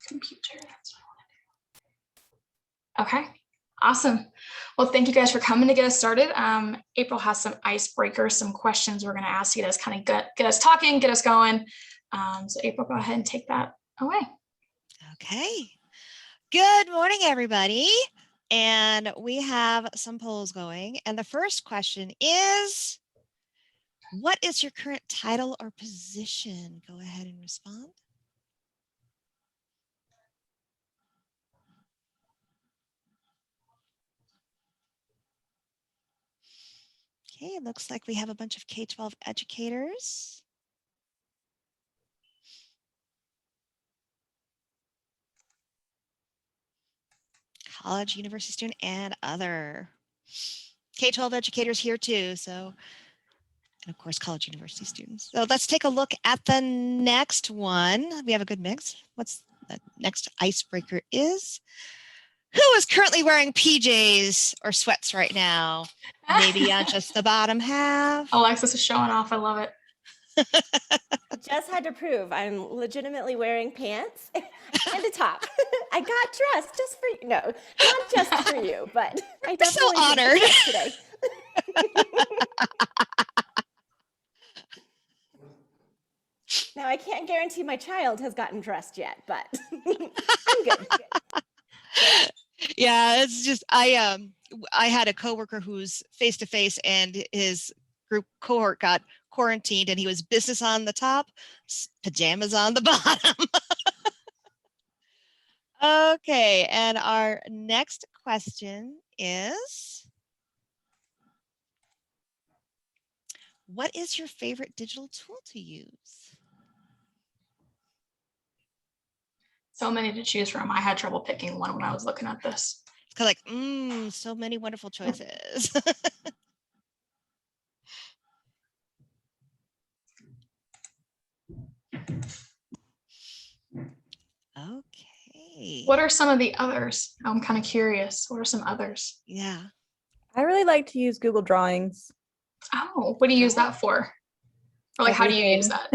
Computer, that's what I want to do. Okay, awesome. Well, thank you guys for coming to get us started. April has some icebreakers, some questions we're going to ask you to kind of get us talking, get us going. So April, go ahead and take that away. Okay. Good morning, everybody. And we have some polls going. And the first question is, what is your current title or position? Go ahead and respond. Okay, it looks like we have a bunch of K-12 educators. College, university student, and other. K-12 educators here too, so, and of course, college, university students. So let's take a look at the next one. We have a good mix. What's the next icebreaker is? Who is currently wearing PJs or sweats right now? Maybe on just the bottom half. Alexis is showing off. I love it. Just had to prove I'm legitimately wearing pants and a top. I got dressed just for you. No, not just for you, but I definitely so honored today. Now I can't guarantee my child has gotten dressed yet, but I'm good. Yeah, it's just I had a coworker who's face to face, and his group cohort got quarantined, and he was business on the top, pajamas on the bottom. Okay, and our next question is, what is your favorite digital tool to use? So many to choose from. I had trouble picking one when I was looking at this. It's kind of like, so many wonderful choices. Okay. What are some of the others? I'm kind of curious. What are some others? Yeah. I really like to use Google Drawings. Oh, what do you use that for? Or like, how do you use that?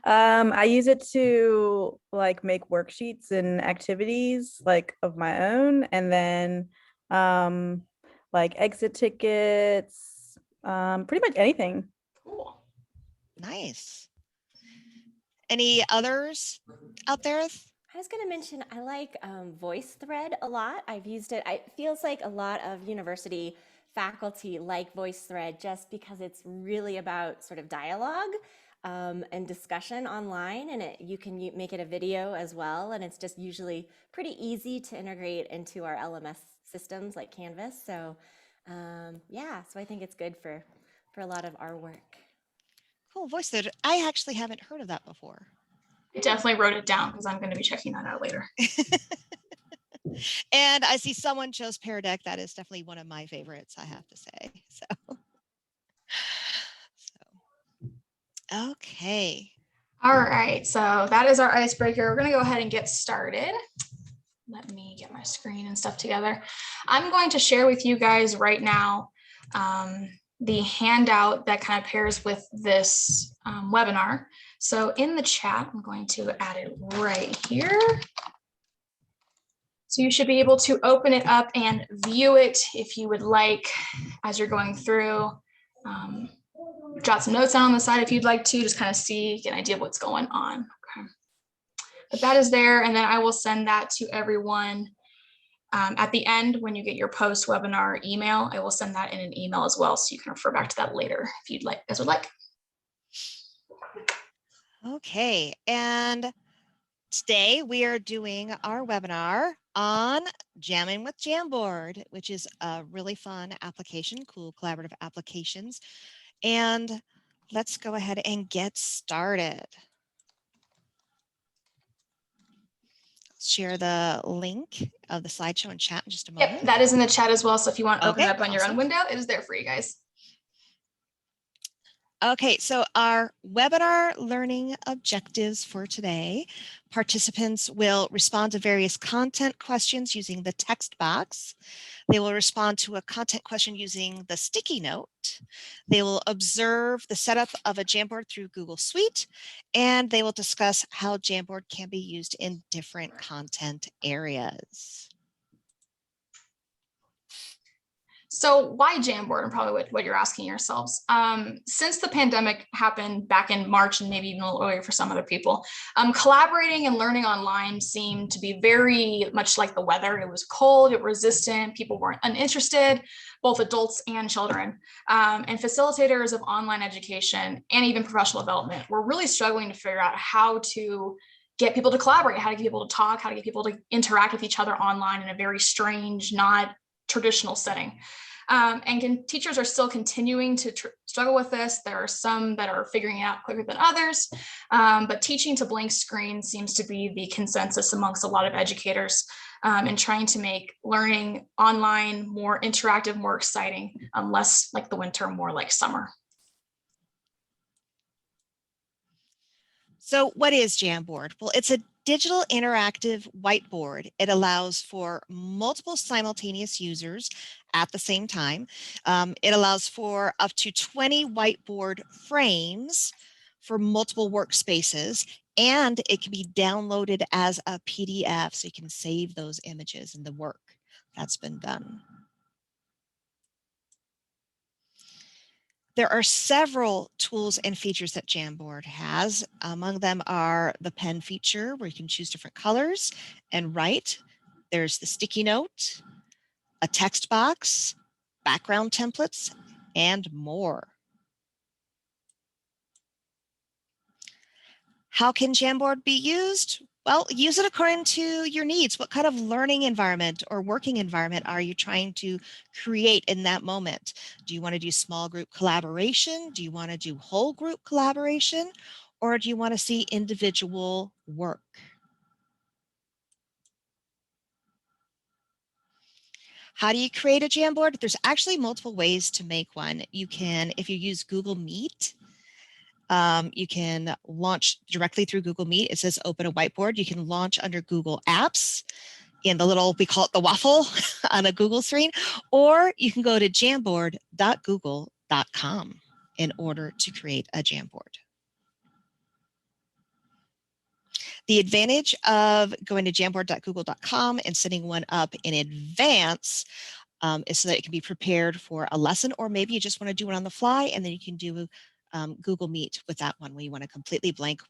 I use it to like make worksheets and activities like of my own, and then like exit tickets, pretty much anything. Cool. Nice. Any others out there? I was going to mention I like VoiceThread a lot. I've used it. It feels like a lot of university faculty like VoiceThread just because it's really about sort of dialogue and discussion online, and you can make it a video as well, and it's just usually pretty easy to integrate into our LMS systems like Canvas. So yeah, so I think it's good for a lot of our work. Cool. VoiceThread. I actually haven't heard of that before. I definitely wrote it down because I'm going to be checking that out later. And I see someone chose Pear Deck. That is definitely one of my favorites, I have to say. So okay. All right, so that is our icebreaker. We're going to go ahead and get started. Let me get my screen and stuff together. I'm going to share with you guys right now the handout that kind of pairs with this webinar. So in the chat, I'm going to add it right here. So you should be able to open it up and view it if you would like as you're going through. Jot some notes down on the side if you'd like to, just kind of see, get an idea of what's going on. Okay. But that is there, and then I will send that to everyone at the end when you get your post-webinar email. I will send that in an email as well, so you can refer back to that later if you'd like, as would like. Okay, and today we are doing our webinar on Jamming with Jamboard, which is a really fun application, cool collaborative applications. And let's go ahead and get started. Share the link of the slideshow in chat in just a moment. Yep, that is in the chat as well. So if you want to open it up on your awesome. own window, it is there for you guys. Okay, so our webinar learning objectives for today, participants will respond to various content questions using the text box. They will respond to a content question using the sticky note. They will observe the setup of a Jamboard through Google Suite, and they will discuss how Jamboard can be used in different content areas. So why Jamboard, and probably what you're asking yourselves. Since the pandemic happened back in March and maybe even a little earlier for some other people, collaborating and learning online seemed to be very much like the weather. It was cold, it was resistant, people weren't uninterested, both adults and children. And facilitators of online education and even professional development were really struggling to figure out how to get people to collaborate, how to get people to talk, how to get people to interact with each other online in a very strange, not traditional setting. Teachers are still continuing to struggle with this. There are some that are figuring it out quicker than others, but teaching to blank screen seems to be the consensus amongst a lot of educators, and trying to make learning online more interactive, more exciting, less like the winter, more like summer. So what is Jamboard? Well, it's a digital interactive whiteboard. It allows for multiple simultaneous users at the same time. It allows for up to 20 whiteboard frames for multiple workspaces, and it can be downloaded as a PDF, so you can save those images and the work that's been done. There are several tools and features that Jamboard has. Among them are the pen feature, where you can choose different colors and write. There's the sticky note, a text box, background templates, and more. How can Jamboard be used? Well, use it according to your needs. What kind of learning environment or working environment are you trying to create in that moment? Do you want to do small group collaboration? Do you want to do whole group collaboration? Or do you want to see individual work? How do you create a Jamboard? There's actually multiple ways to make one. You can, if you use Google Meet, you can launch directly through Google Meet. It says open a whiteboard. You can launch under Google Apps in the little, we call it the waffle on a Google screen, or you can go to jamboard.google.com in order to create a Jamboard. The advantage of going to jamboard.google.com and setting one up in advance is so that it can be prepared for a lesson, or maybe you just want to do it on the fly, and then you can do Google Meet with that one, where you want a completely blank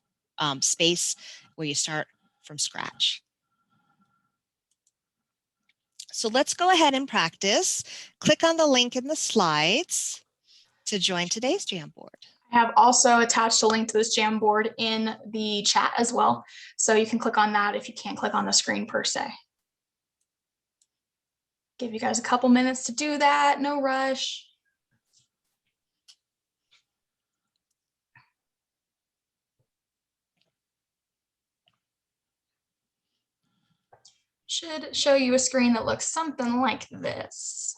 space where you start from scratch. So let's go ahead and practice. Click on the link in the slides to join today's Jamboard. I have also attached a link to this Jamboard in the chat as well, so you can click on that if you can't click on the screen per se. Give you guys a couple minutes to do that, no rush. Should show you a screen that looks something like this.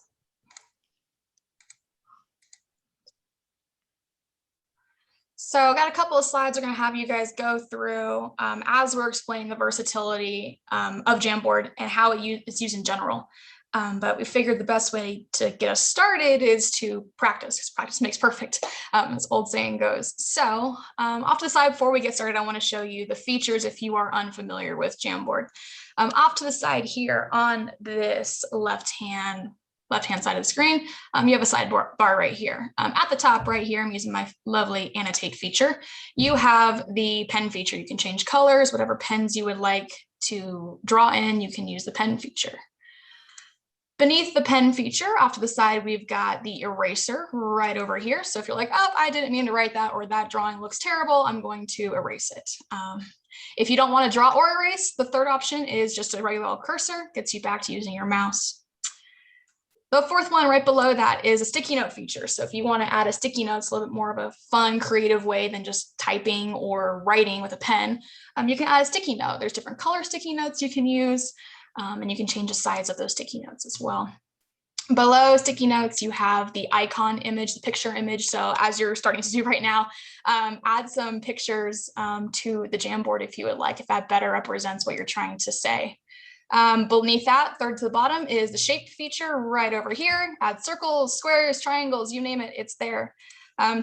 So I got a couple of slides I'm going to have you guys go through as we're explaining the versatility of Jamboard and how it's used in general. But we figured the best way to get us started is to practice, because practice makes perfect, as old saying goes. So off to the side, before we get started, I want to show you the features if you are unfamiliar with Jamboard. Off to the side here on this left-hand side of the screen, you have a sidebar right here. At the top right here, I'm using my lovely annotate feature. You have the pen feature. You can change colors, whatever pens you would like to draw in, you can use the pen feature. Beneath the pen feature, off to the side, we've got the eraser right over here. So if you're like, oh, I didn't mean to write that, or that drawing looks terrible, I'm going to erase it. If you don't want to draw or erase, the third option is just a regular cursor, gets you back to using your mouse. The fourth one right below that is a sticky note feature. So if you want to add a sticky note, it's a little bit more of a fun, creative way than just typing or writing with a pen. You can add a sticky note. There's different color sticky notes you can use, and you can change the size of those sticky notes as well. Below sticky notes, you have the icon image, the picture image. So as you're starting to do right now, add some pictures to the Jamboard if you would like, if that better represents what you're trying to say. Beneath that, third to the bottom, is the shape feature right over here. Add circles, squares, triangles, you name it, it's there.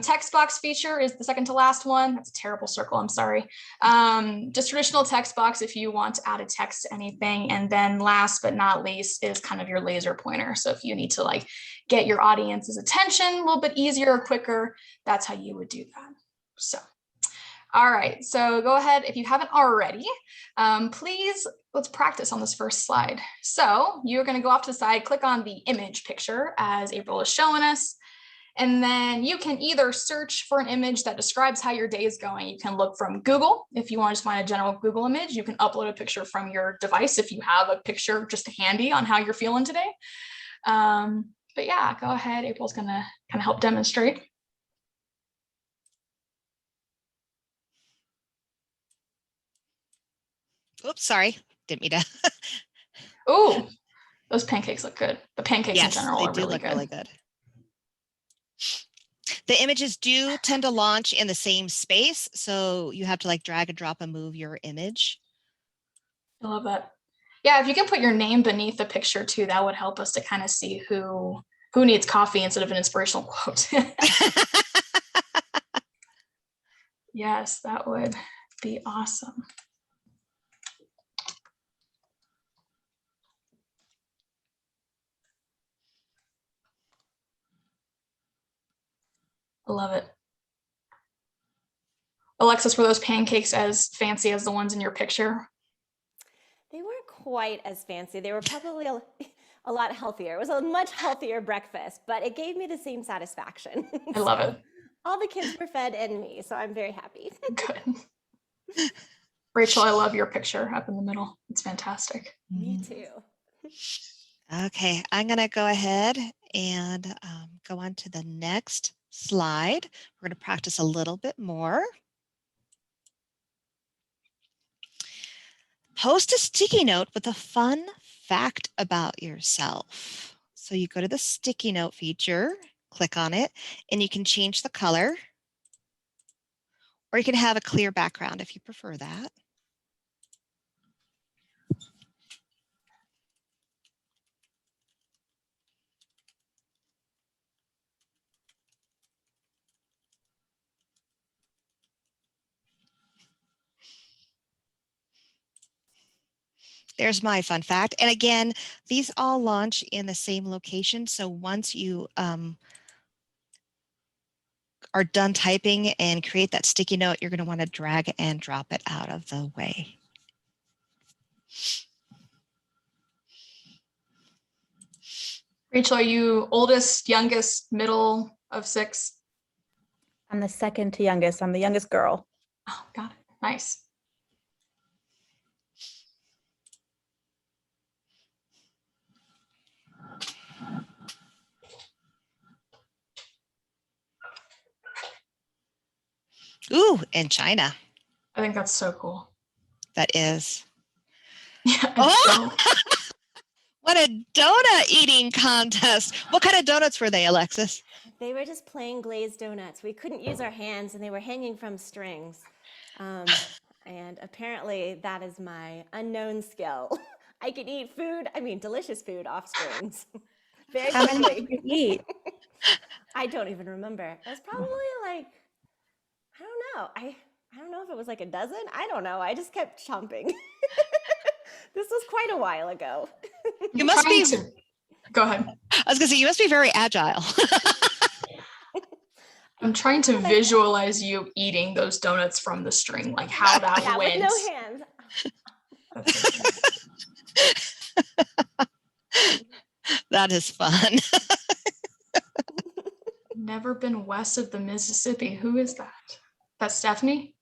Text box feature is the second to last one. That's a terrible circle, I'm sorry. Just traditional text box if you want to add a text to anything. And then last but not least is kind of your laser pointer. So if you need to like get your audience's attention a little bit easier or quicker, that's how you would do that. So, all right, so go ahead if you haven't already, please let's practice on this first slide. So you're going to go off to the side, click on the image picture as April is showing us. And then you can either search for an image that describes how your day is going. You can look from Google. If you want to just find a general Google image, you can upload a picture from your device if you have a picture just handy on how you're feeling today. But yeah, go ahead. April's going to kind of help demonstrate. Oops, sorry. Didn't mean to. Ooh, those pancakes look good. The pancakes in general are they do really look good. really good. The images do tend to launch in the same space, so you have to like drag and drop and move your image. I love that. Yeah, if you can put your name beneath the picture too, that would help us to kind of see who needs coffee instead of an inspirational quote. Yes, that would be awesome. I love it. Alexis, were those pancakes as fancy as the ones in your picture? They weren't quite as fancy. They were probably a lot healthier. It was a much healthier breakfast, but it gave me the same satisfaction. I love it. All the kids were fed and me, so I'm very happy. Good. Rachel, I love your picture up in the middle. It's fantastic. Me too. Okay, I'm going to go ahead and go on to the next slide. We're going to practice a little bit more. Post a sticky note with a fun fact about yourself. So you go to the sticky note feature, click on it, and you can change the color, or you can have a clear background if you prefer that. There's my fun fact. And again, these all launch in the same location. So once you are done typing and create that sticky note, you're going to want to drag and drop it out of the way. Rachel, are you oldest, youngest, middle of 6? I'm the second to youngest. I'm the youngest girl. Oh, got it. Nice. Ooh, in China. I think that's so cool. That is. Yeah. Oh! What a donut eating contest. What kind of donuts were they, Alexis? They were just plain glazed donuts. We couldn't use our hands and they were hanging from strings. And apparently that is my unknown skill. I can eat food, delicious food off strings. Very How many quickly. did you eat? I don't even remember. It was probably like, I don't know. I don't know if it was like a dozen. I don't know. I just kept chomping. This was quite a while ago. You must be. Go ahead. I was going to say, you must be very agile. I'm trying to visualize you eating those donuts from the string, like how that went. With no hands. That is fun. Never been west of the Mississippi. Who is that? That's Stephanie?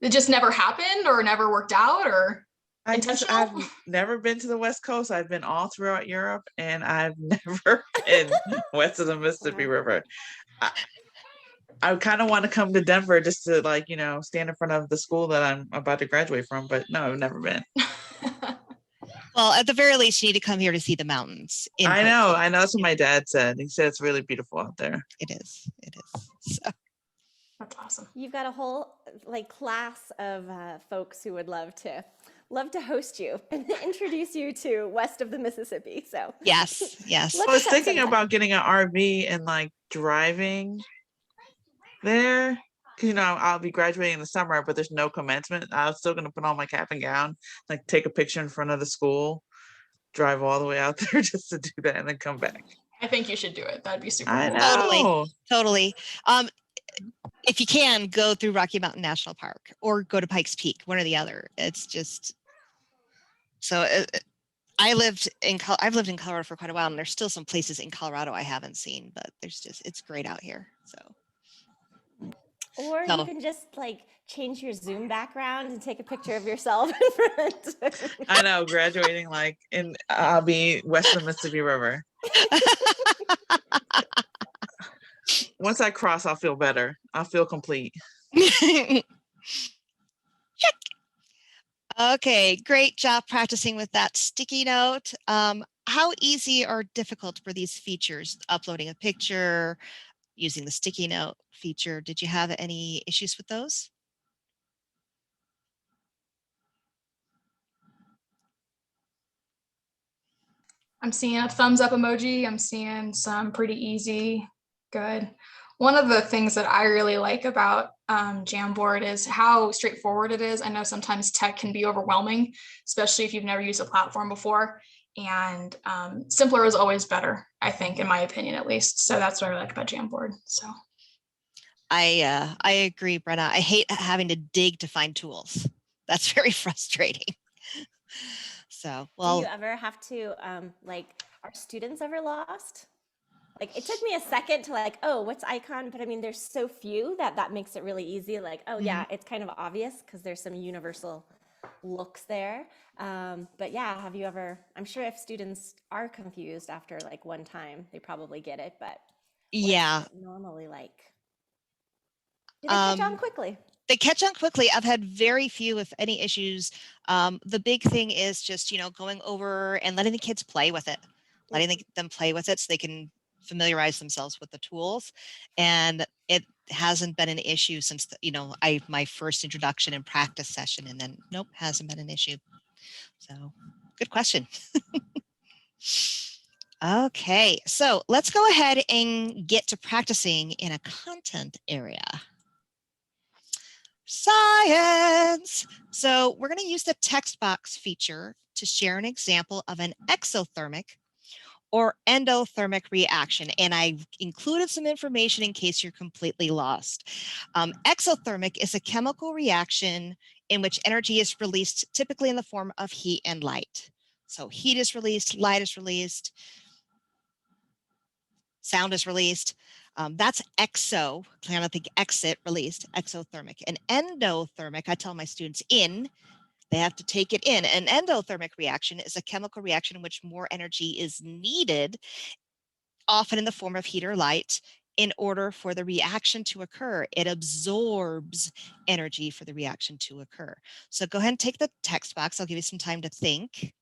It just never happened or never worked out or intentional? I've never been to the West Coast. I've been all throughout Europe and I've never been west of the Mississippi River. I kind of want to come to Denver just to stand in front of the school that I'm about to graduate from, but no, I've never been. Well, at the very least, you need to come here to see the mountains. I know. That's what my dad said. He said it's really beautiful out there. It is. It is. So. That's awesome. You've got a whole like class of folks who would love to host you and introduce you to west of the Mississippi. So Yes. I was thinking about getting an RV and like driving there. You know, I'll be graduating in the summer, but there's no commencement. I was still going to put on my cap and gown, like take a picture in front of the school, drive all the way out there just to do that, and then come back. I think you should do it. That'd be super I cool. know. Totally. If you can, go through Rocky Mountain National Park or go to Pikes Peak, one or the other. It's just so. I've lived in Colorado for quite a while, and there's still some places in Colorado I haven't seen, but it's great out here. So. Or you can just like change your Zoom background and take a picture of yourself in front. I know, graduating like I'll be west of the Mississippi River. Once I cross, I'll feel better. I'll feel complete. Check. Okay, great job practicing with that sticky note. How easy or difficult were these features? Uploading a picture, using the sticky note feature. Did you have any issues with those? I'm seeing a thumbs up emoji. I'm seeing some pretty easy, good. One of the things that I really like about Jamboard is how straightforward it is. I know sometimes tech can be overwhelming, especially if you've never used a platform before. And simpler is always better, I think, in my opinion, at least. So that's what I like about Jamboard. So I agree, Brenna. I hate having to dig to find tools. That's very frustrating. So, well, do you ever have to like, are students ever lost? Like, it took me a second to like, oh, what's icon? But I mean, there's so few that makes it really easy. Like, oh yeah, it's kind of obvious because there's some universal looks there. But yeah, have you ever, I'm sure if students are confused after like one time, they probably get it, but yeah, normally like, do they catch on quickly? They catch on quickly. I've had very few, if any, issues. The big thing is just, going over and letting the kids play with it, letting them play with it so they can familiarize themselves with the tools. And it hasn't been an issue since, my first introduction and practice session, and then nope, hasn't been an issue. So good question. Okay, so let's go ahead and get to practicing in a content area. Science. So we're going to use the text box feature to share an example of an exothermic or endothermic reaction. And I included some information in case you're completely lost. Exothermic is a chemical reaction in which energy is released typically in the form of heat and light. So heat is released, light is released, sound is released. That's exo, kind of think exit, released, exothermic. An endothermic, I tell my students they have to take it in. An endothermic reaction is a chemical reaction in which more energy is needed, often in the form of heat or light, in order for the reaction to occur. It absorbs energy for the reaction to occur. So go ahead and take the text box. I'll give you some time to think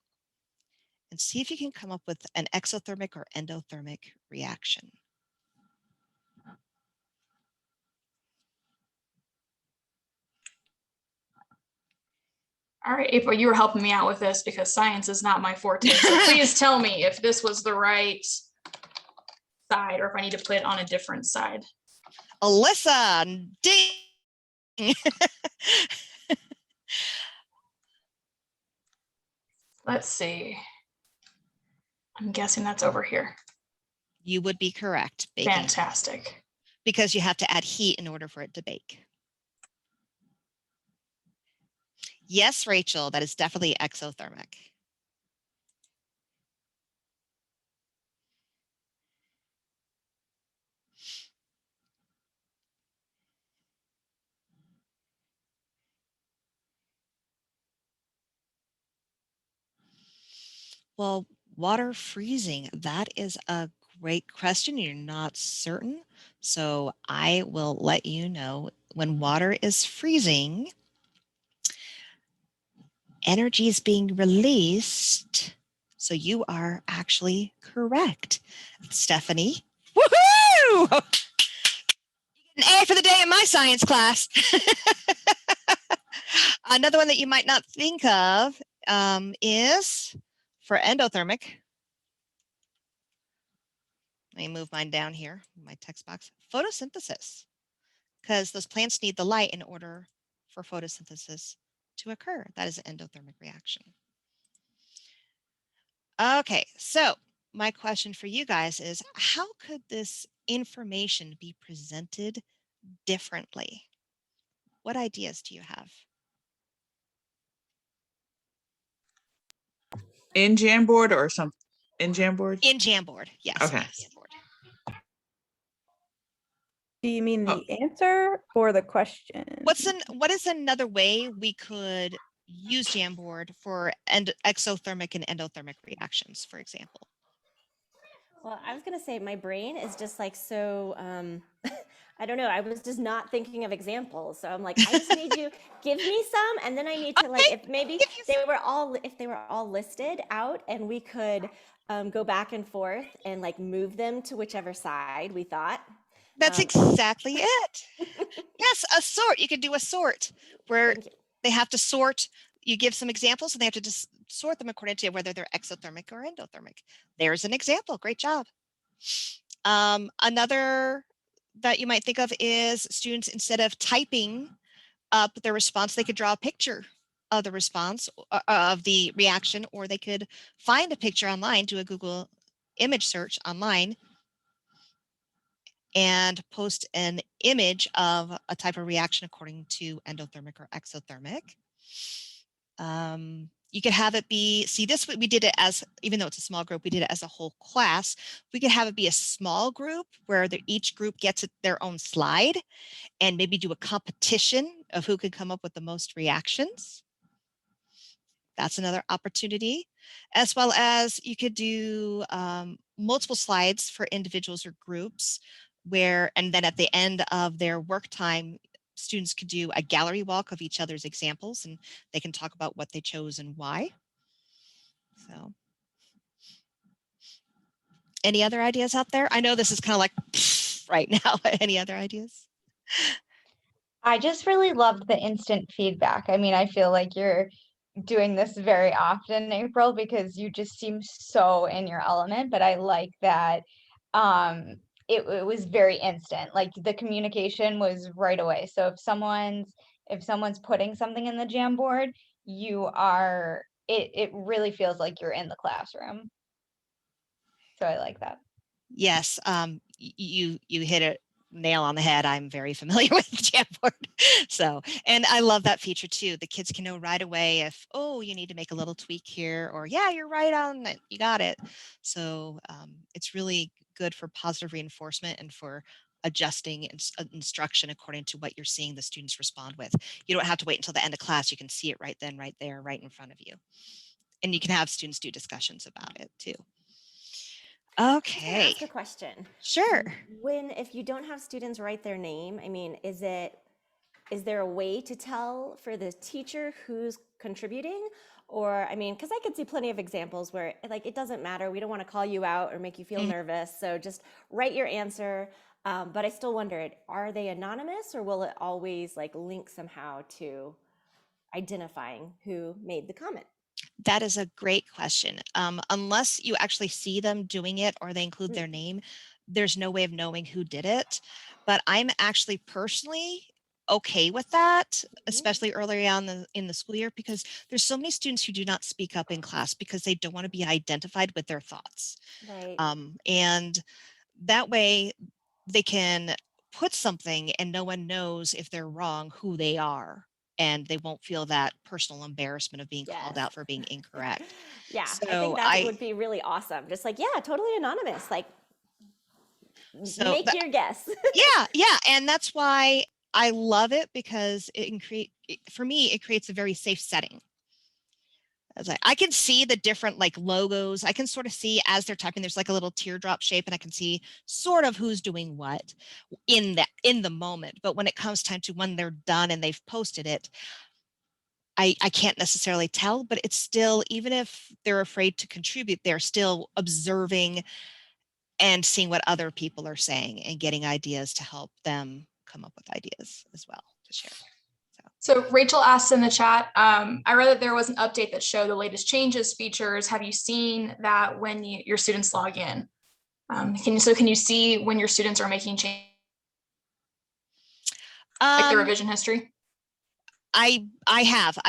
and see if you can come up with an exothermic or endothermic reaction. all right, April, you were helping me out with this because science is not my forte. So please tell me if this was the right side or if I need to put it on a different side. Alyssa, ding. Let's see. I'm guessing that's over here. You would be correct. Baking. Fantastic. Because you have to add heat in order for it to bake. Yes, Rachel, that is definitely exothermic. Well, water freezing, that is a great question. You're not certain. So I will let you know when water is freezing, energy is being released So you are actually correct, Stephanie. Woohoo! An A for the day in my science class. Another one that you might not think of is for endothermic. Let me move mine down here, my text box. Photosynthesis, because those plants need the light in order for photosynthesis to occur. That is an endothermic reaction. Okay, so my question for you guys is, how could this information be presented differently? What ideas do you have? In Jamboard or some in Jamboard? In Jamboard, yes. Okay. In Jamboard. Do you mean the answer or the question? What is another way we could use Jamboard for exothermic and endothermic reactions, for example? Well, I was going to say my brain is just like so, I don't know. I was just not thinking of examples. So I'm like, I just need you, give me some. And then I need to like, if maybe they were all listed out and we could go back and forth and like move them to whichever side we thought. That's exactly it. Yes, a sort. You could do a sort where they have to sort. You give some examples and they have to just sort them according to whether they're exothermic or endothermic. There's an example. Great job. Another that you might think of is students, instead of typing up their response, they could draw a picture of the response of the reaction, or they could find a picture online, do a Google image search online, and post an image of a type of reaction according to endothermic or exothermic. You could have it be, see this, we did it as, even though it's a small group, we did it as a whole class. We could have it be a small group where each group gets their own slide and maybe do a competition of who could come up with the most reactions. That's another opportunity, as well as you could do multiple slides for individuals or groups where, and then at the end of their work time, students could do a gallery walk of each other's examples and they can talk about what they chose and why. So any other ideas out there? I know this is kind of like right now. Any other ideas? I just really loved the instant feedback. I mean, I feel like you're doing this very often, April, because you just seem so in your element, but I like that it was very instant. Like the communication was right away. So if someone's putting something in the Jamboard, it really feels like you're in the classroom. So I like that. Yes, you hit it nail on the head. I'm very familiar with Jamboard. So, and I love that feature too. The kids can know right away if, oh, you need to make a little tweak here, or yeah, you're right on it. You got it. So it's really good for positive reinforcement and for adjusting instruction according to what you're seeing the students respond with. You don't have to wait until the end of class. You can see it right then, right there, right in front of you. And you can have students do discussions about it too. Okay. Ask a question. Sure. If you don't have students write their name, I mean, is there a way to tell for the teacher who's contributing? Or, I mean, because I could see plenty of examples where like it doesn't matter. We don't want to call you out or make you feel nervous. So just write your answer. But I still wondered, are they anonymous or will it always like link somehow to identifying who made the comment? That is a great question. Unless you actually see them doing it or they include their name, there's no way of knowing who did it. But I'm actually personally okay with that, especially early on in the school year, because there's so many students who do not speak up in class because they don't want to be identified with their thoughts. Right. And that way they can put something and no one knows if they're wrong, who they are. And they won't feel that personal embarrassment of being called out for being incorrect. Yeah, so I think that would be really awesome. Just like, yeah, totally anonymous. Like, make your guess. yeah. And that's why I love it, because for me, it creates a very safe setting. I can see the different like logos. I can sort of see as they're typing, there's like a little teardrop shape and I can see sort of who's doing what in the moment. But when it comes time to when they're done and they've posted it, I can't necessarily tell, but it's still, even if they're afraid to contribute, they're still observing and seeing what other people are saying and getting ideas to help them come up with ideas as well to share. So Rachel asked in the chat, I read that there was an update that showed the latest changes, features. Have you seen that when your students log in? Can you see when your students are making changes, like the revision history? I've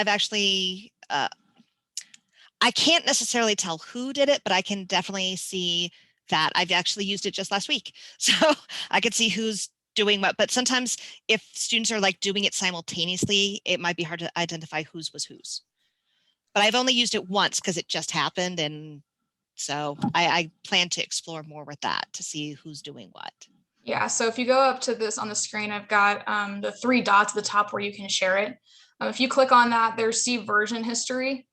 actually, I can't necessarily tell who did it, but I can definitely see that. I've actually used it just last week. So I could see who's doing what, but sometimes if students are like doing it simultaneously, it might be hard to identify whose was whose. But I've only used it once because it just happened. And so I plan to explore more with that to see who's doing what. Yeah, so if you go up to this on the screen, I've got the 3 dots at the top where you can share it. If you click on that, there's see version history.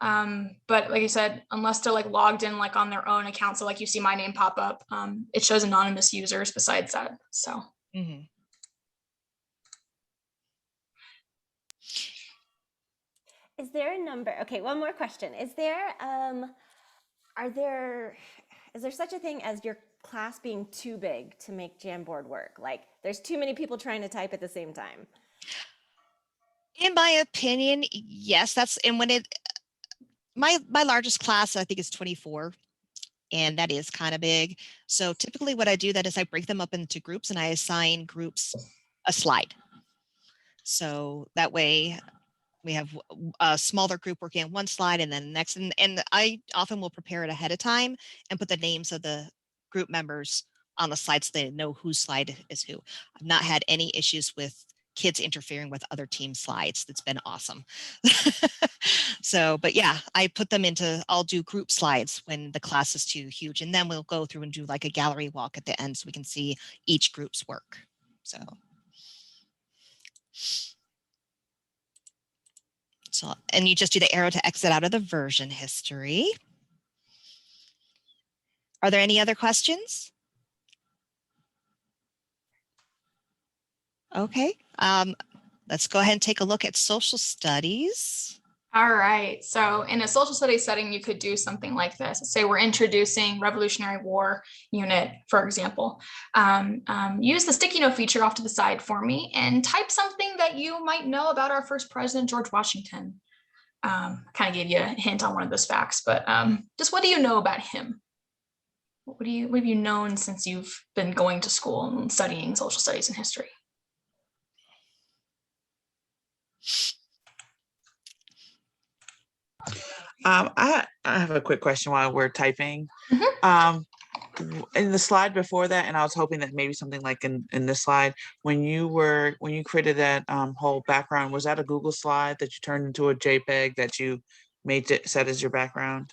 But like I said, unless they're like logged in like on their own account, so like you see my name pop up, it shows anonymous users besides that. So Is there a number? Okay, one more question. Is there such a thing as your class being too big to make Jamboard work? Like there's too many people trying to type at the same time? In my opinion, yes, my largest class, I think, is 24, and that is kind of big. So typically what I do then is I break them up into groups and I assign groups a slide. So that way we have a smaller group working on one slide and then next, and I often will prepare it ahead of time and put the names of the group members on the slide so they know whose slide is who. I've not had any issues with kids interfering with other team slides. That's been awesome. So, but yeah, I put them I'll do group slides when the class is too huge. And then we'll go through and do like a gallery walk at the end so we can see each group's work. So, and you just do the arrow to exit out of the version history. Are there any other questions? Okay, let's go ahead and take a look at social studies. All right, so in a social studies setting, you could do something like this. Say we're introducing Revolutionary War unit, for example. Use the sticky note feature off to the side for me and type something that you might know about our first president, George Washington. Kind of gave you a hint on one of those facts, but just what do you know about him? What have you known since you've been going to school and studying social studies and history? I have a quick question while we're typing. In the slide before that, and I was hoping that maybe something like in this slide, when you created that whole background, was that a Google slide that you turned into a JPEG that you made it set as your background?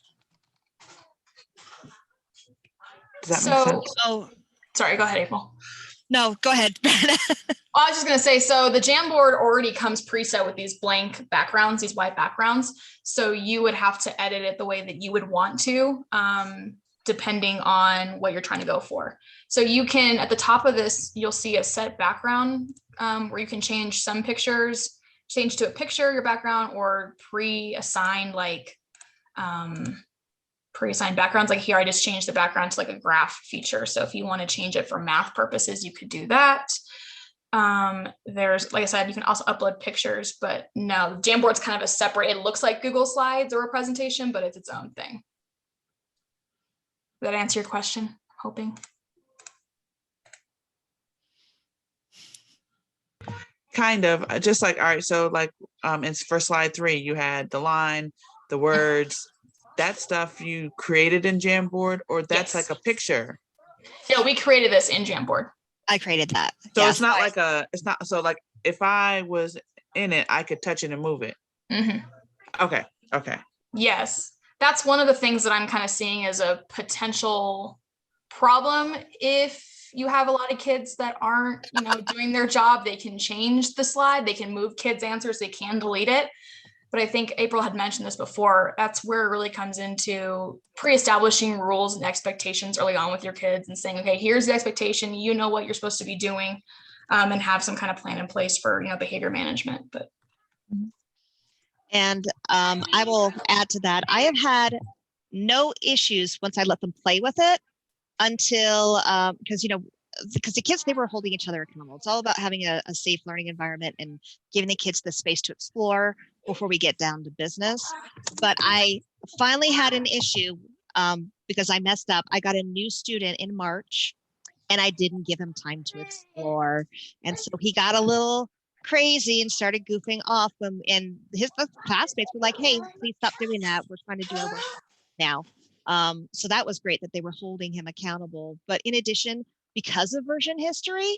Does that make sense? Oh, sorry, go ahead, April. No, go ahead. I was just going to say, so the Jamboard already comes preset with these blank backgrounds, these white backgrounds. So you would have to edit it the way that you would want to, depending on what you're trying to go for. So you can, at the top of this, you'll see a set background where you can change some pictures, change to a picture, your background, or pre-assigned backgrounds. Like here, I just changed the background to like a graph feature. So if you want to change it for math purposes, you could do that. There's, like I said, you can also upload pictures, but no, Jamboard's kind of a separate, it looks like Google Slides or a presentation, but it's its own thing. Did that answer your question? I'm hoping. Kind of, just like, all right, so like it's for slide 3, you had the line, the words, that stuff you created in Jamboard, or that's Yes. like a picture? Yeah, we created this in Jamboard. I created that. So it's not like so like if I was in it, I could touch it and move it. Okay. Yes, that's one of the things that I'm kind of seeing as a potential problem. If you have a lot of kids that aren't, doing their job, they can change the slide, they can move kids' answers, they can delete it. But I think April had mentioned this before. That's where it really comes into pre-establishing rules and expectations early on with your kids and saying, okay, here's the expectation, you know what you're supposed to be doing, and have some kind of plan in place for, behavior management. But And I will add to that. I have had no issues once I let them play with it until, because, because the kids, they were holding each other accountable. It's all about having a safe learning environment and giving the kids the space to explore before we get down to business. But I finally had an issue because I messed up. I got a new student in March and I didn't give him time to explore. And so he got a little crazy and started goofing off. And his classmates were like, hey, please stop doing that. We're trying to do our work now. So that was great that they were holding him accountable. But in addition, because of version history,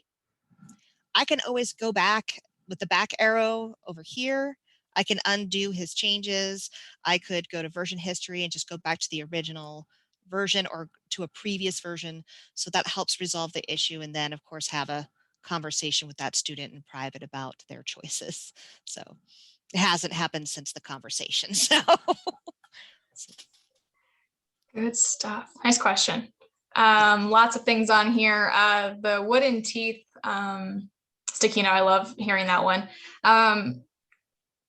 I can always go back with the back arrow over here. I can undo his changes. I could go to version history and just go back to the original version or to a previous version. So that helps resolve the issue. And then, of course, have a conversation with that student in private about their choices. So it hasn't happened since the conversation. So Good stuff. Nice question. Lots of things on here. The wooden teeth sticky note, I love hearing that one.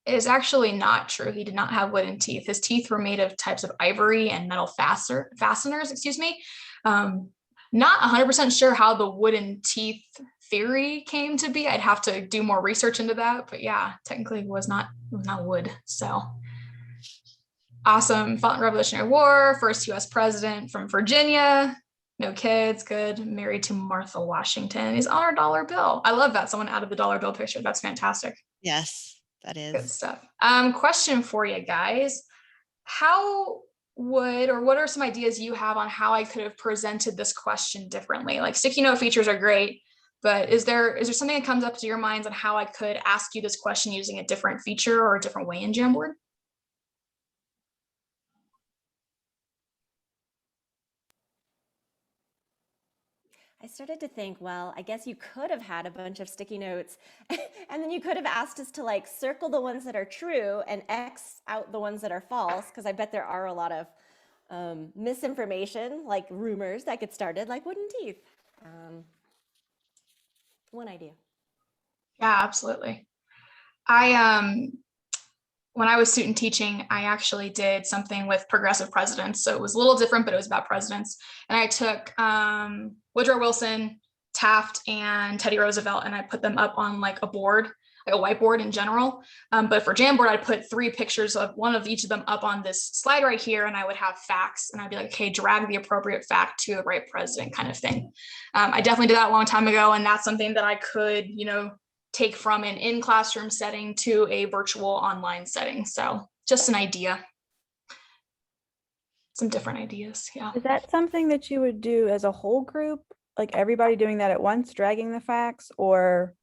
It is actually not true. He did not have wooden teeth. His teeth were made of types of ivory and metal fasteners, excuse me. Not 100% sure how the wooden teeth theory came to be. I'd have to do more research into that, but yeah, technically it was not wood. So awesome. Fought in Revolutionary War, first US president from Virginia. No kids, good. Married to Martha Washington. He's on our dollar bill. I love that. Someone added the dollar bill picture. That's fantastic. yes, that is. Good stuff. Question for you guys. How would, or what are some ideas you have on how I could have presented this question differently? Like sticky note features are great, but is there something that comes up to your minds on how I could ask you this question using a different feature or a different way in Jamboard? I started to think, well, I guess you could have had a bunch of sticky notes and then you could have asked us to like circle the ones that are true and X out the ones that are false. Cause I bet there are a lot of misinformation, like rumors that get started, like wooden teeth. One idea. Yeah, absolutely. When I was student teaching, I actually did something with progressive presidents. So it was a little different, but it was about presidents. And I took Woodrow Wilson, Taft, and Teddy Roosevelt, and I put them up on like a board, like a whiteboard in general. But for Jamboard, I put 3 pictures of one of each of them up on this slide right here, and I would have facts, and I'd be like, okay, drag the appropriate fact to the right president kind of thing. I definitely did that a long time ago, and that's something that I could, take from an in-classroom setting to a virtual online setting. So just an idea. Some different ideas, yeah. Is that something that you would do as a whole group? Like everybody doing that at once, dragging the facts, or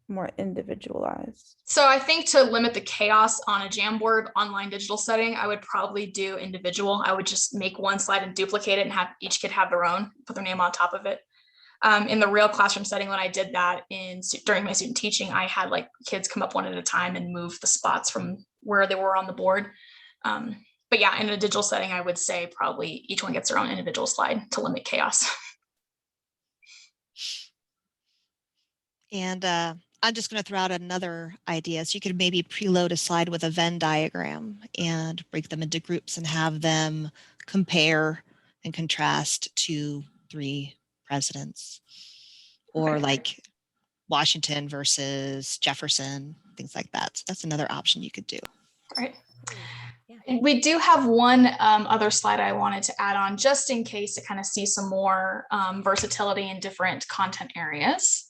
more individualized? So I think to limit the chaos on a Jamboard online digital setting, I would probably do individual. I would just make one slide and duplicate it and have each kid have their own, put their name on top of it. In the real classroom setting, when I did that during my student teaching, I had like kids come up one at a time and move the spots from where they were on the board. But yeah, in a digital setting, I would say probably each one gets their own individual slide to limit chaos. And I'm just going to throw out another idea. So you could maybe preload a slide with a Venn diagram and break them into groups and have them compare and contrast to 3 presidents, or like Washington versus Jefferson, things like that. So that's another option you could do. Right. Yeah. We do have one other slide I wanted to add on just in case to kind of see some more versatility in different content areas.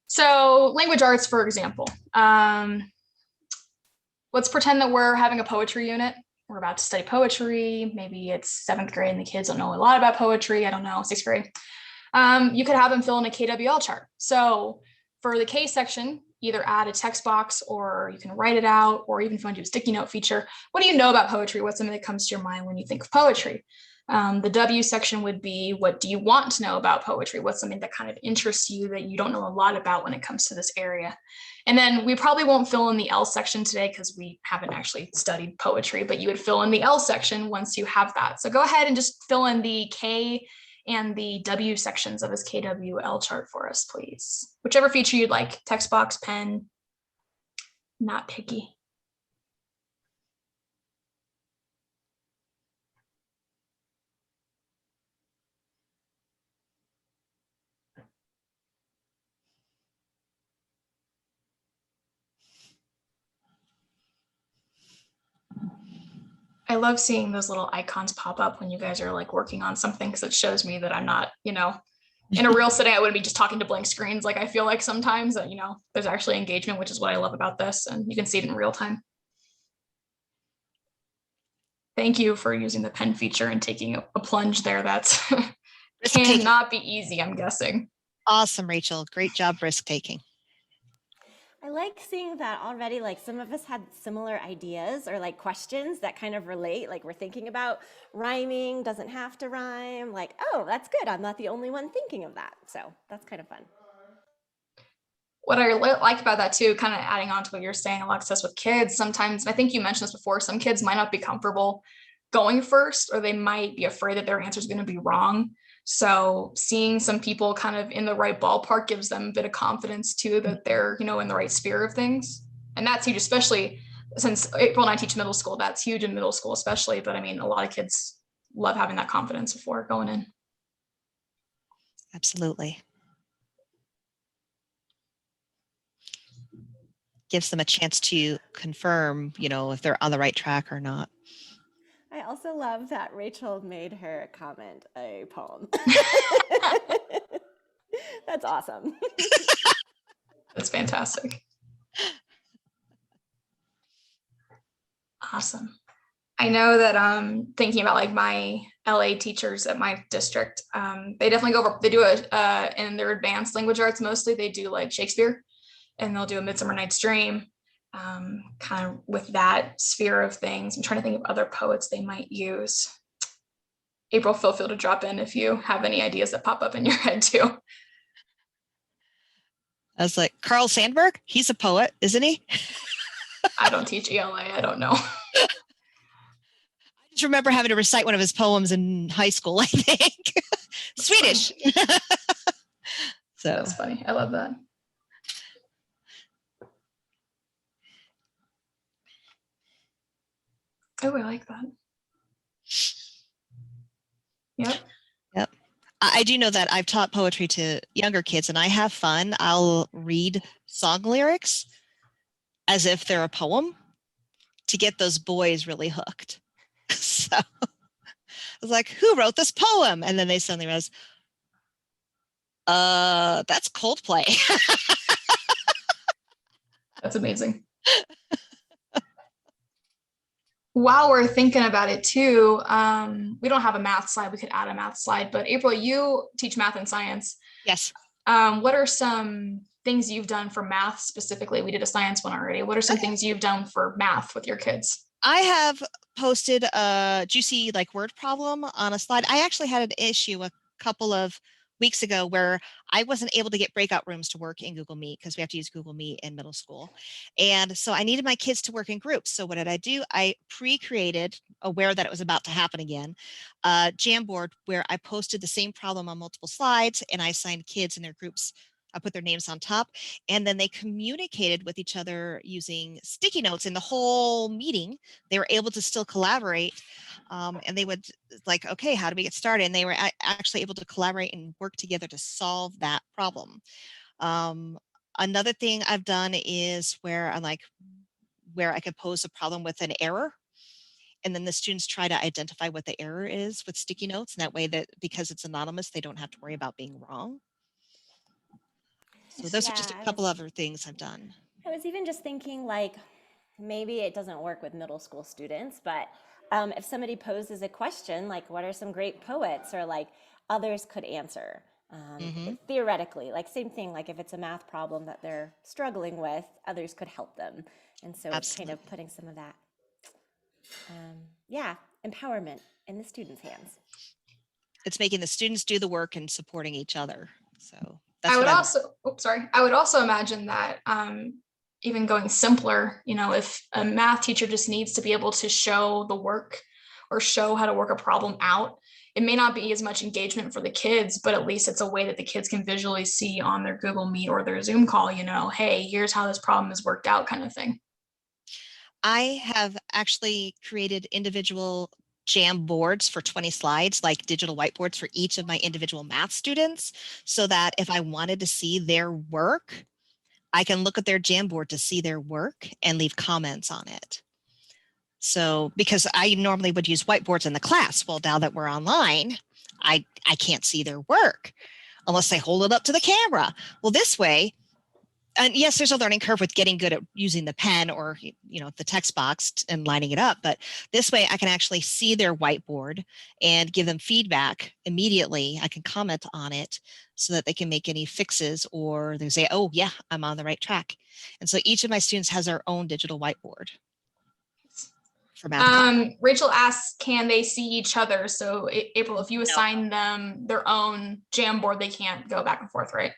So language arts, for example, let's pretend that we're having a poetry unit. We're about to study poetry. Maybe it's 7th grade and the kids don't know a lot about poetry. I don't know, 6th grade. You could have them fill in a KWL chart. So for the K section, either add a text box or you can write it out, or even if you want to do a sticky note feature. What do you know about poetry? What's something that comes to your mind when you think of poetry? The W section would be, what do you want to know about poetry? What's something that kind of interests you that you don't know a lot about when it comes to this area? And then we probably won't fill in the L section today because we haven't actually studied poetry, but you would fill in the L section once you have that. So go ahead and just fill in the K and the W sections of this KWL chart for us, please. Whichever feature you'd like, text box, pen, not picky. I love seeing those little icons pop up when you guys are like working on something, because it shows me that I'm not, in a real setting, I wouldn't be just talking to blank screens. Like I feel like sometimes that, there's actually engagement, which is what I love about this. And you can see it in real time. Thank you for using the pen feature and taking a plunge there. That's Risk-taking. cannot be easy, I'm guessing. Awesome, Rachel. Great job risk taking. I like seeing that already, like some of us had similar ideas or like questions that kind of relate, like we're thinking about rhyming, doesn't have to rhyme, like, oh, that's good. I'm not the only one thinking of that. So that's kind of fun. What I like about that too, kind of adding on to what you're saying, Alexis, with kids, sometimes, I think you mentioned this before, some kids might not be comfortable going first, or they might be afraid that their answer is going to be wrong. So seeing some people kind of in the right ballpark gives them a bit of confidence too, that they're, in the right sphere of things. And that's huge, especially since April and I teach middle school. That's huge in middle school, especially. But I mean, a lot of kids love having that confidence before going in. Absolutely. Gives them a chance to confirm, if they're on the right track or not. I also love that Rachel made her comment a poem. That's awesome. That's fantastic. Awesome. I know that thinking about like my LA teachers at my district, they definitely go over, they do in their advanced language arts, mostly they do like Shakespeare, and they'll do A Midsummer Night's Dream. Kind of with that sphere of things. I'm trying to think of other poets they might use. April, feel free to drop in if you have any ideas that pop up in your head too. I was like, Carl Sandburg, he's a poet, isn't he? I don't teach ELA, I don't know. I just remember having to recite one of his poems in high school, I think. Swedish. So that's funny. I love that. Oh, I like that. Yep. Yep. I do know that I've taught poetry to younger kids, and I have fun. I'll read song lyrics as if they're a poem to get those boys really hooked. So I was like, who wrote this poem? And then they suddenly realize, that's Coldplay. That's amazing. While we're thinking about it too, we don't have a math slide. We could add a math slide, but April, you teach math and science. Yes. What are some things you've done for math specifically? We did a science one already. What are some things you've done for math with your kids? I have posted a juicy word problem on a slide. I actually had an issue a couple of weeks ago where I wasn't able to get breakout rooms to work in Google Meet because we have to use Google Meet in middle school. And so I needed my kids to work in groups. So what did I do? I pre-created, aware that it was about to happen again, a Jamboard where I posted the same problem on multiple slides, and I assigned kids in their groups. I put their names on top, and then they communicated with each other using sticky notes in the whole meeting. They were able to still collaborate, and they would okay, how do we get started? And they were actually able to collaborate and work together to solve that problem. Another thing I've done is where I could pose a problem with an error, and then the students try to identify what the error is with sticky notes. And that way, that because it's anonymous, they don't have to worry about being wrong. So those are just a couple other things I've done. I was even just thinking maybe it doesn't work with middle school students, but if somebody poses a question, what are some great poets, or others could answer theoretically, same thing, if it's a math problem that they're struggling with, others could help them. And so it's kind of putting some of that, empowerment in the students' hands. It's making the students do the work and supporting each other. So I would also imagine that even going simpler, if a math teacher just needs to be able to show the work or show how to work a problem out, it may not be as much engagement for the kids, but at least it's a way that the kids can visually see on their Google Meet or their Zoom call, hey, here's how this problem is worked out, kind of thing. I have actually created individual Jamboards for 20 slides, like digital whiteboards for each of my individual math students, so that if I wanted to see their work, I can look at their Jamboard to see their work and leave comments on it. So because I normally would use whiteboards in the class, well, now that we're online, I can't see their work unless they hold it up to the camera. Well, this way, and yes, there's a learning curve with getting good at using the pen or, you know, the text box and lining it up. But this way I can actually see their whiteboard and give them feedback immediately. I can comment on it so that they can make any fixes, or they say, oh yeah, I'm on the right track. And so each of my students has their own digital whiteboard for math class. Rachel asks, can they see each other? So April, if you assign them their own Jamboard, they can't go back and forth, right?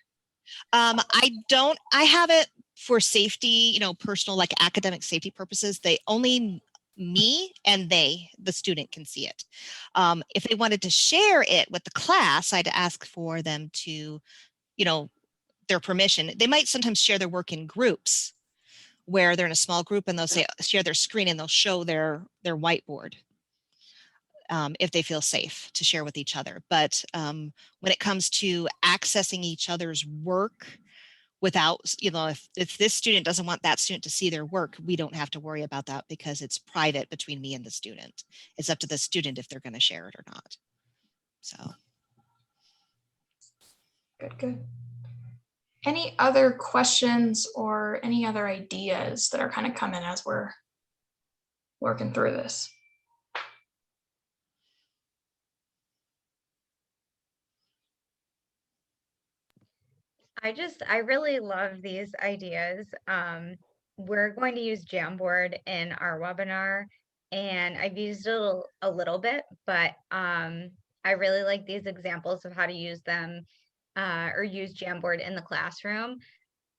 I have it for safety, you know, personal, like academic safety purposes. They only me and the student can see it. If they wanted to share it with the class, I'd ask for them to, you know, their permission. They might sometimes share their work in groups where they're in a small group and they'll say, share their screen, and they'll show their whiteboard. If they feel safe to share with each other. But when it comes to accessing each other's work without, you know, if this student doesn't want that student to see their work, we don't have to worry about that because it's private between me and the student. It's up to the student if they're going to share it or not. So. Good. Any other questions or any other ideas that are kind of coming as we're working through this? I really love these ideas. We're going to use Jamboard in our webinar, and I've used it a little bit, but I really like these examples of how to use them or use Jamboard in the classroom.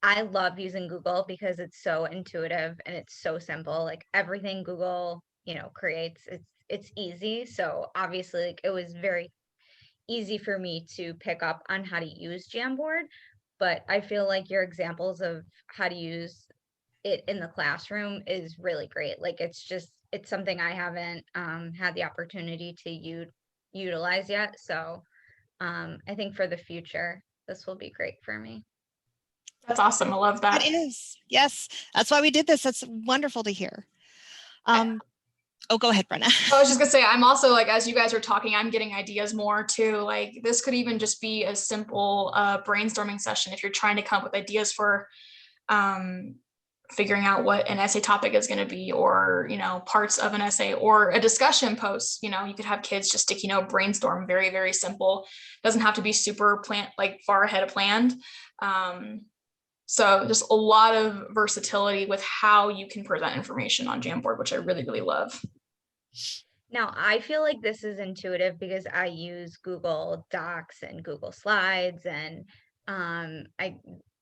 I love using Google because it's so intuitive and it's so simple. Like everything Google, you know, creates, it's easy. So obviously, like, it was very easy for me to pick up on how to use Jamboard, but I feel like your examples of how to use it in the classroom is really great. Like it's something I haven't had the opportunity to utilize yet. So I think for the future, this will be great for me. That's awesome. I love that. It is. Yes. That's why we did this. That's wonderful to hear. Oh, go ahead, Brenna. I was just gonna say, I'm also like, as you guys are talking, I'm getting ideas more too. Like this could even just be a simple brainstorming session if you're trying to come up with ideas for figuring out what an essay topic is going to be, or, you know, parts of an essay or a discussion post. You know, you could have kids just stick, you know, brainstorm, very, very simple. Doesn't have to be super far ahead of planned. So just a lot of versatility with how you can present information on Jamboard, which I really, really love. Now, I feel like this is intuitive because I use Google Docs and Google Slides, and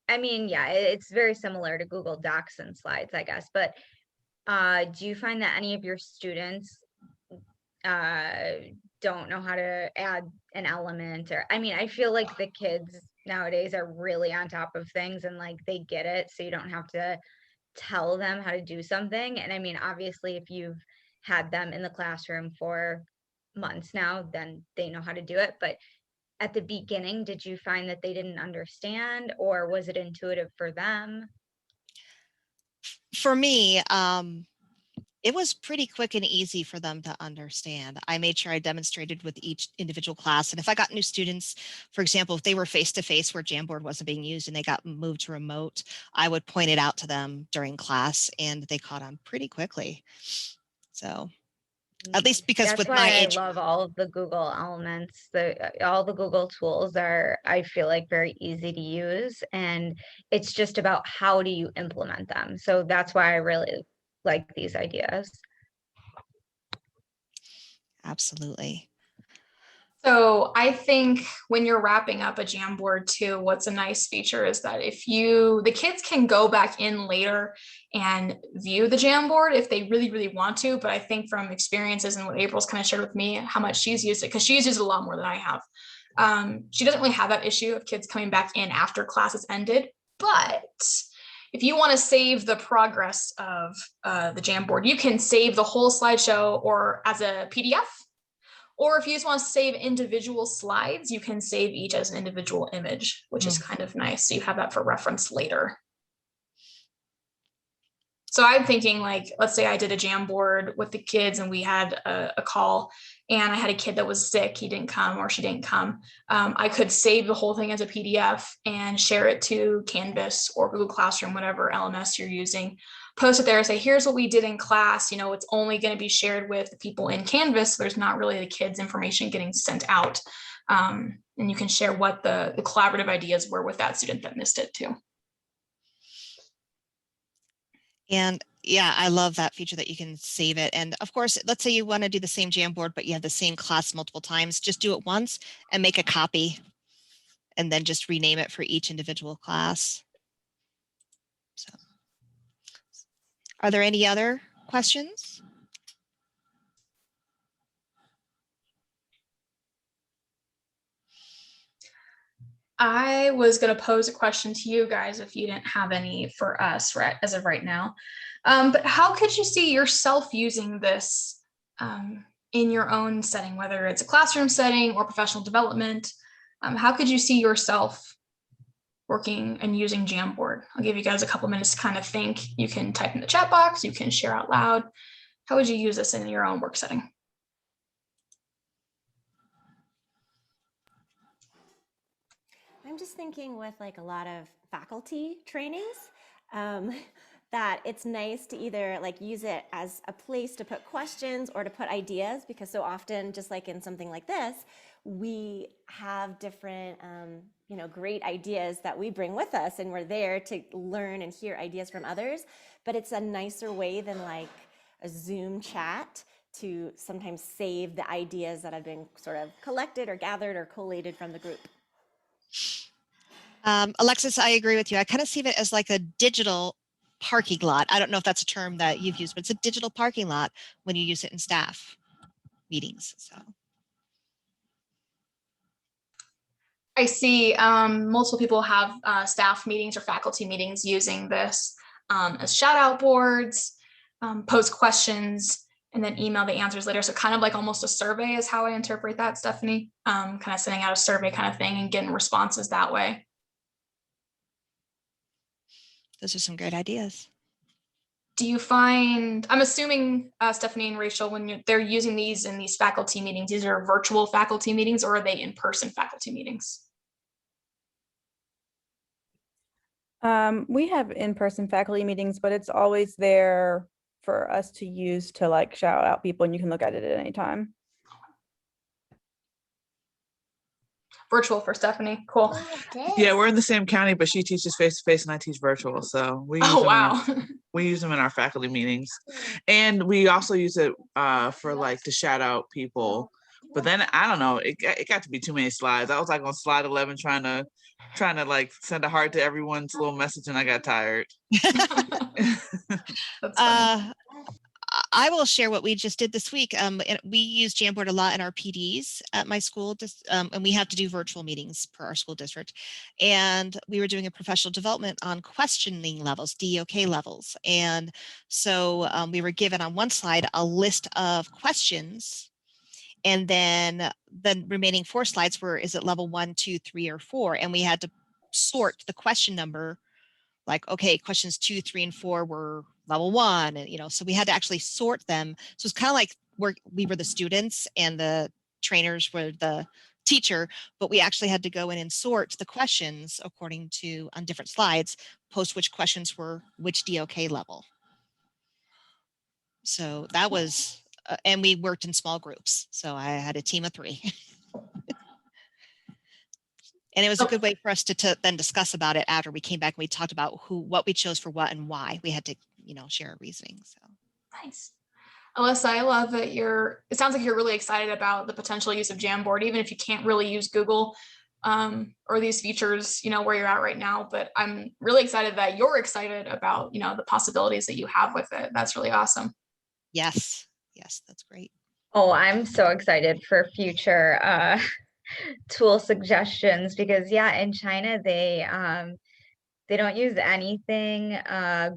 I mean, yeah, it's very similar to Google Docs and Slides, I guess. But do you find that any of your students don't know how to add an element? Or, I mean, I feel like the kids nowadays are really on top of things and like they get it, so you don't have to tell them how to do something. And I mean, obviously, if you've had them in the classroom for months now, then they know how to do it. But at the beginning, did you find that they didn't understand, or was it intuitive for them? For me, it was pretty quick and easy for them to understand. I made sure I demonstrated with each individual class. And if I got new students, for example, if they were face-to-face where Jamboard wasn't being used and they got moved to remote, I would point it out to them during class and they caught on pretty quickly. So at least because That's with why my I age, love all of the Google elements. All the Google tools are, I feel like, very easy to use, and it's just about how do you implement them. So that's why I really like these ideas. absolutely. So I think when you're wrapping up a Jamboard too, what's a nice feature is that the kids can go back in later and view the Jamboard if they really, really want to. But I think from experiences and what April's kind of shared with me, how much she's used it, because she's used it a lot more than I have. She doesn't really have that issue of kids coming back in after class has ended. But if you want to save the progress of the Jamboard, you can save the whole slideshow or as a PDF. Or if you just want to save individual slides, you can save each as an individual image, which is kind of nice. So you have that for reference later. So I'm thinking like, let's say I did a Jamboard with the kids and we had a call and I had a kid that was sick, he didn't come or she didn't come. I could save the whole thing as a PDF and share it to Canvas or Google Classroom, whatever LMS you're using. Post it there and say, here's what we did in class. You know, it's only going to be shared with the people in Canvas. So there's not really the kids' information getting sent out. And you can share what the collaborative ideas were with that student that missed it too. And yeah, I love that feature that you can save it. And of course, let's say you want to do the same Jamboard, but you have the same class multiple times, just do it once and make a copy and then just rename it for each individual class. So, are there any other questions? I was going to pose a question to you guys if you didn't have any for us right as of right now. But how could you see yourself using this in your own setting, whether it's a classroom setting or professional development? How could you see yourself working and using Jamboard? I'll give you guys a couple minutes to kind of think. You can type in the chat box, you can share out loud. How would you use this in your own work setting? I'm just thinking with like a lot of faculty trainings, that it's nice to either like use it as a place to put questions or to put ideas, because so often, just like in something like this, we have different, great ideas that we bring with us, and we're there to learn and hear ideas from others. But it's a nicer way than like a Zoom chat to sometimes save the ideas that have been sort of collected or gathered or collated from the group. Alexis, I agree with you. I kind of see it as like a digital parking lot. I don't know if that's a term that you've used, but it's a digital parking lot when you use it in staff meetings. So I see multiple people have staff meetings or faculty meetings using this as shout out boards, post questions, and then email the answers later. So kind of like almost a survey is how I interpret that, Stephanie. Kind of sending out a survey kind of thing and getting responses that way. those are some great ideas. Do you find, I'm assuming Stephanie and Rachel, when they're using these in these faculty meetings, these are virtual faculty meetings or are they in-person faculty meetings? We have in-person faculty meetings, but it's always there for us to use to like shout out people, and you can look at it at any time. Virtual for Stephanie. Cool. Yeah, we're in the same county, but she teaches face-to-face and I teach virtual. So we use Oh, wow. we use them in our faculty meetings. And we also use it for like to shout out people. But then I don't know, it got to be too many slides. I was like on slide 11 trying to like send a heart to everyone's little message, and I got tired. That's funny. I will share what we just did this week. We use Jamboard a lot in our PDs at my school, and we have to do virtual meetings per our school district. And we were doing a professional development on questioning levels, DOK levels. And so we were given on one slide a list of questions. And then the remaining 4 slides were, is it level 1, 2, 3, or 4? And we had to sort the question number. Like, okay, questions 2, 3, and 4 were level 1, and so we had to actually sort them. So it's kind of like we were the students and the trainers were the teacher, but we actually had to go in and sort the questions according to, on different slides, post which questions were which DOK level. So that was, and we worked in small groups. So I had a team of 3. And it was a good way for us to then discuss about it after we came back and we talked about what we chose for what and why. We had to, share our reasoning. So Nice. Alyssa, I love that it sounds like you're really excited about the potential use of Jamboard, even if you can't really use Google or these features, where you're at right now. But I'm really excited that you're excited about, the possibilities that you have with it. That's really awesome. Yes, that's great. Oh, I'm so excited for future tool suggestions, because in China they don't use anything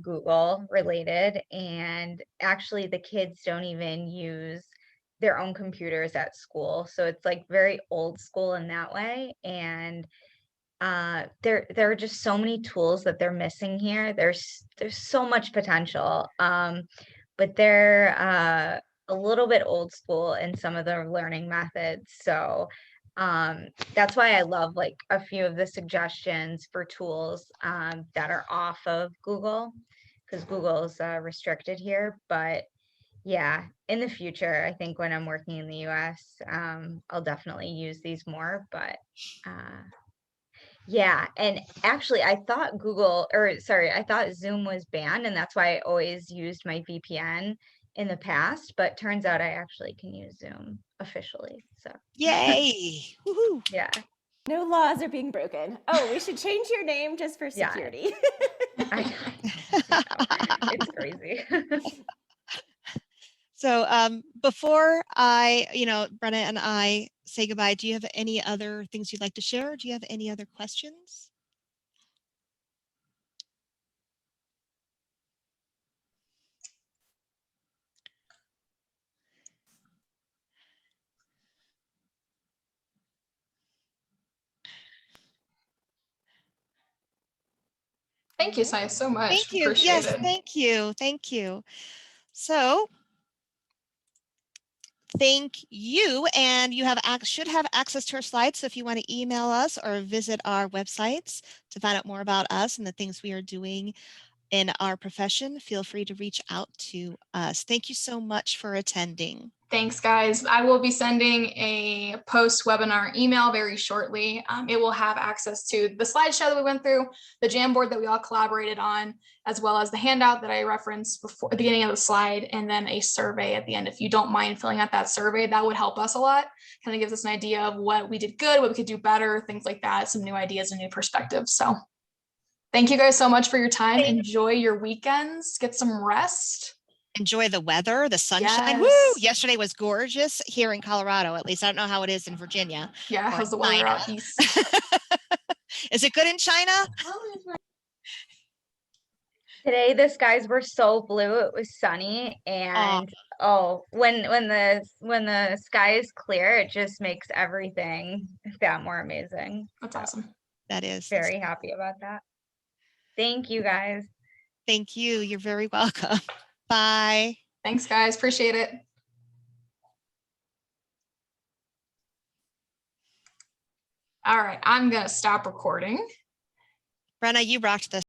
Google related, and actually the kids don't even use their own computers at school. So it's like very old school in that way. And there are just so many tools that they're missing here. There's so much potential, but they're a little bit old school in some of their learning methods. So that's why I love like a few of the suggestions for tools that are off of Google, because Google's restricted here. But yeah, in the future, I think when I'm working in the US, I'll definitely use these more. But yeah, and actually I thought I thought Zoom was banned, and that's why I always used my VPN in the past, but turns out I actually can use Zoom officially. So Yay. Woohoo. yeah. No laws are being broken. Oh, we should change your name just for Yeah. security. I it's crazy. So before Brenna and I say goodbye, do you have any other things you'd like to share? Do you have any other questions? Thank you, Saya, so much. Thank you. Appreciate Yes, it. thank you. Thank you. So thank you. And you should have access to our slides. So if you want to email us or visit our websites to find out more about us and the things we are doing in our profession, feel free to reach out to us. Thank you so much for attending. Thanks, guys. I will be sending a post-webinar email very shortly. It will have access to the slideshow that we went through, the Jamboard that we all collaborated on, as well as the handout that I referenced before at the beginning of the slide, and then a survey at the end. If you don't mind filling out that survey, that would help us a lot. Kind of gives us an idea of what we did good, what we could do better, things like that, some new ideas and new perspectives. So thank you guys so much for your time. Enjoy your weekends, get some rest. Enjoy the weather, the sunshine. Yes. Woo! Yesterday was gorgeous here in Colorado. At least I don't know how it is in Virginia. Yeah, how's the weather out east? Is it good in China? Today the skies were so blue, it was sunny, and when the sky is clear, it just makes everything that more amazing. That's awesome. That is. Very happy about that. Thank you, guys. Thank you. You're very welcome. Bye. Thanks, guys. Appreciate it. All right, I'm going to stop recording. Brenna, you rocked this.